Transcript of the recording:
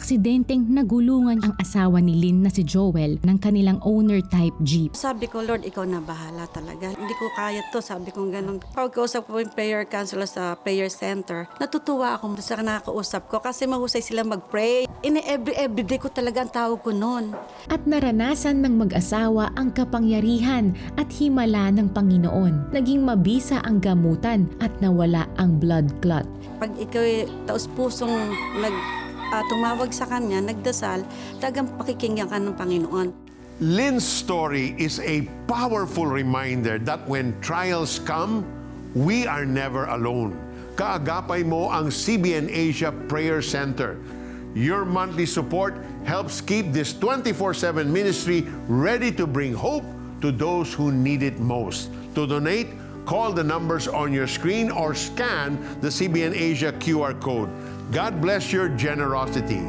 aksidenteng nagulungan ang asawa ni Lynn na si Joel ng kanilang owner type jeep. Sabi ko, Lord, ikaw na bahala talaga. Hindi ko kaya to, sabi ko ganun. Pagkausap ko yung prayer counselor sa prayer center, natutuwa ako sa nakakausap ko kasi mahusay sila mag-pray. Everyday ko talaga ang tawag ko noon. At naranasan ng mag-asawa ang kapangyarihan at himala ng Panginoon. Naging mabisa ang gamutan at nawala ang blood clot. Pag ikaw taus-pusong tumawag sa Kanya, nagdasal, talagang pakikinggan ka ng Panginoon. Lynn's story is a powerful reminder that when trials come, we are never alone. Kaagapay mo ang CBN Asia Prayer Center. Your monthly support helps keep this 24/7 ministry ready to bring hope to those who need it most. To donate, call the numbers on your screen or scan the CBN Asia QR code. God bless your generosity.